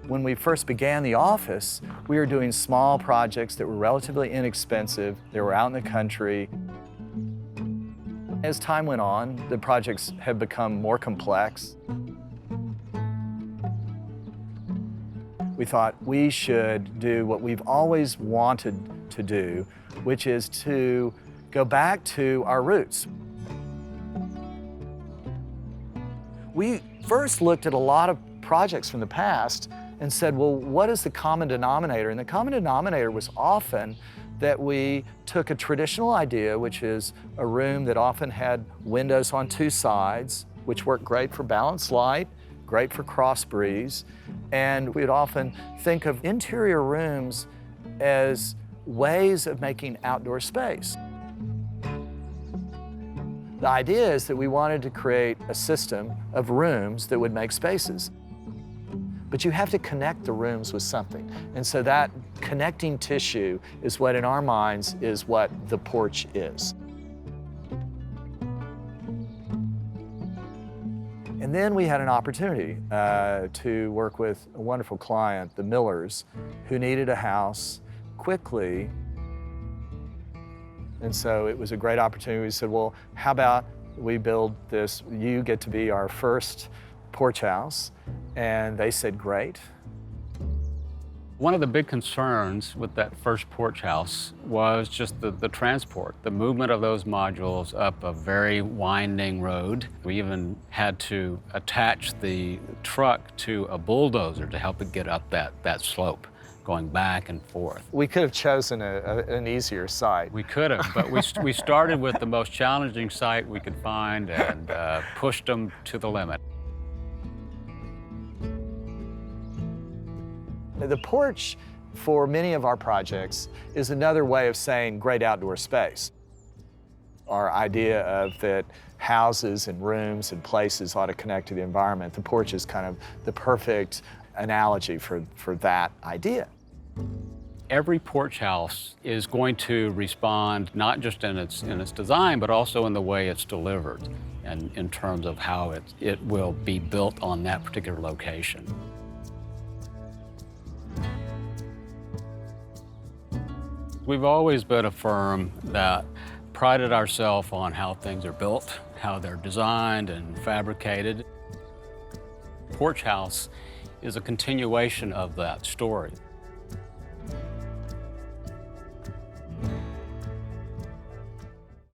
When we first began the office, we were doing small projects that were relatively inexpensive. They were out in the country. As time went on, the projects have become more complex. We thought we should do what we've always wanted to do, which is to go back to our roots. We first looked at a lot of projects from the past and said, well, what is the common denominator? And the common denominator was often that we took a traditional idea, which is a room that often had windows on two sides, which worked great for balanced light, great for cross breeze, and we'd often think of interior rooms as ways of making outdoor space. The idea is that we wanted to create a system of rooms that would make spaces. But you have to connect the rooms with something. And so that connecting tissue is what, in our minds, is what the porch is. And then we had an opportunity to work with a wonderful client, the Millers, who needed a house quickly. And so it was a great opportunity. We said, well, how about we build this, you get to be our first porch house. And they said, great. One of the big concerns with that first porch house was just the transport, the movement of those modules up a very winding road. We even had to attach the truck to a bulldozer to help it get up that slope, going back and forth. We could have chosen an easier site. We could have, but we started with the most challenging site we could find and pushed them to the limit. The porch, for many of our projects, is another way of saying great outdoor space. Our idea of that houses and rooms and places ought to connect to the environment, the porch is kind of the perfect analogy for that idea. Every porch house is going to respond not just in its design, but also in the way it's delivered and in terms of how it will be built on that particular location. We've always been a firm that prided ourselves on how things are built, how they're designed and fabricated. Porch House is a continuation of that story.